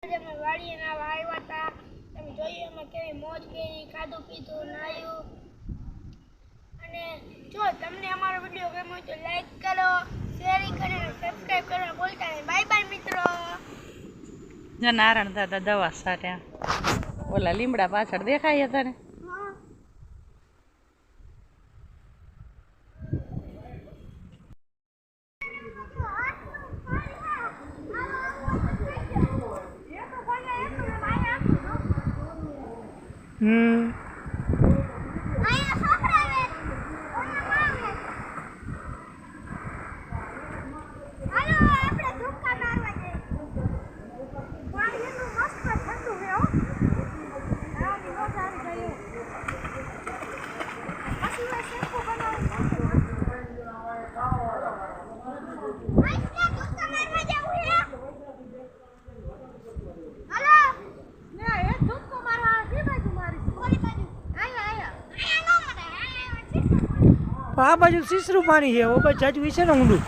અમે વાડીએ નાવા આવ્યા હતા. તમે જોયું અમે કેવી મોજ કરી, ખાધું પીધું, નાહ્યું. અને જો તમને અમારો વિડીયો ગમ્યો હોય તો લાઈક કરો, શેર કરો અને સબસ્ક્રાઇબ કરવા ભૂલતા નહીં. બાય બાય મિત્રો. જો નારાયણ દાદા દવા સાટ્યા, ઓલા લીમડા પાછળ દેખાય તને? આ બાજુ સીસરું પાણી છે, ઓ બાજુ જાજુ વિશે ને ઊંડું.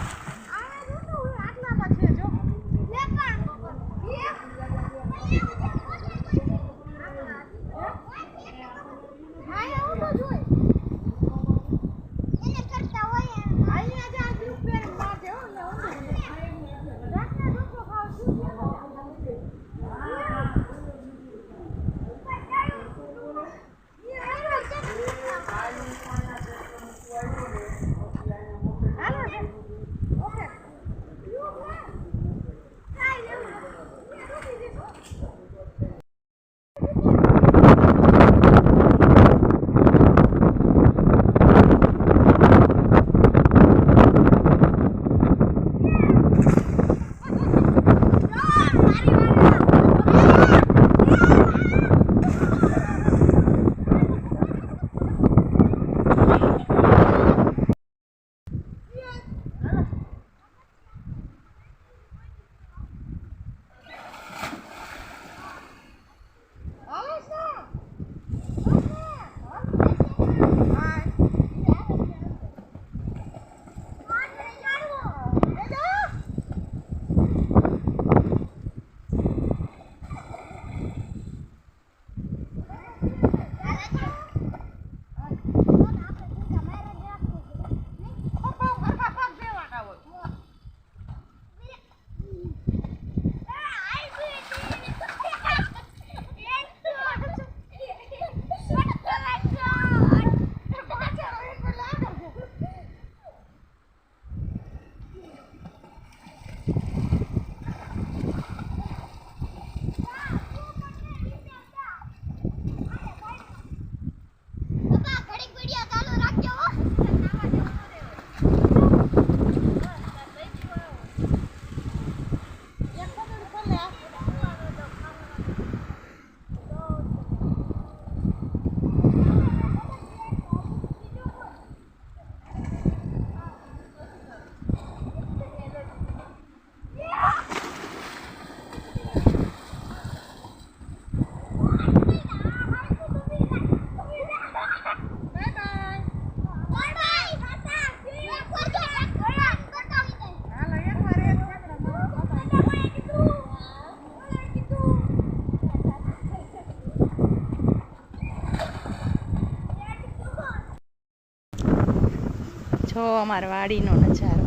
જો અમારા વાડીનો નજારો,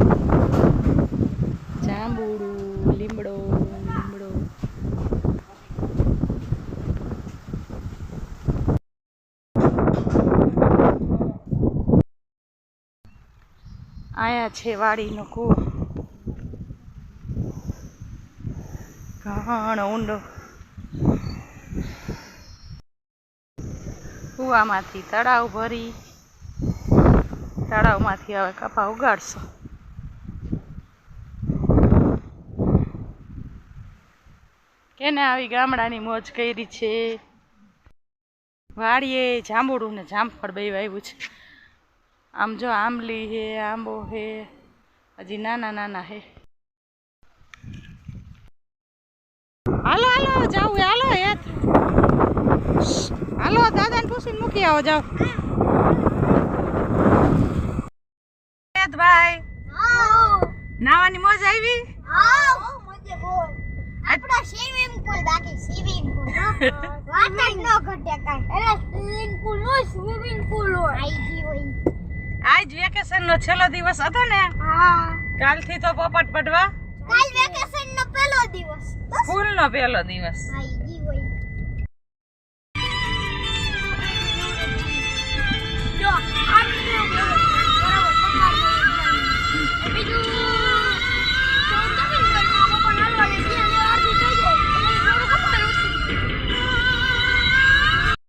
જાંબુડું, લીમડો લીમડો. આયા છે વાડીનો કૂવો, ઘણો ઊંડો. કૂવામાંથી તળાવ ભરી, તળાવમાંથી હવે કપા ઉગાડશો. કેને આવી ગામડાની મોજ કરી છે. વાડીએ જાંબુડું ને જામફળ બે વાવ્યું છે. આમ જો આંબલી હે, આંબો હે, હજી નાના નાના હે. હાલો હાલો જાવ, હાલો યાર, હાલો દાદાને પૂછીને મૂકી આવો, જાઓ. ભાઈ નાવાની મોજ આવી? હા, મજે બોલ. આપડા સ્વિમિંગ પૂલ સ્વિમિંગ પૂલ વાત જ ન ઘટે કાંઈ એટલે સ્વિમિંગ પૂલ હોય સ્વિમિંગ પૂલ હોય આઈ હોય આજ વેકેશનનો છેલ્લો દિવસ હતો ને હા કાલથી તો પોપટ પડવા કાલ વેકેશન નો પહેલો દિવસ સ્કૂલનો પહેલો દિવસ આઈ હોય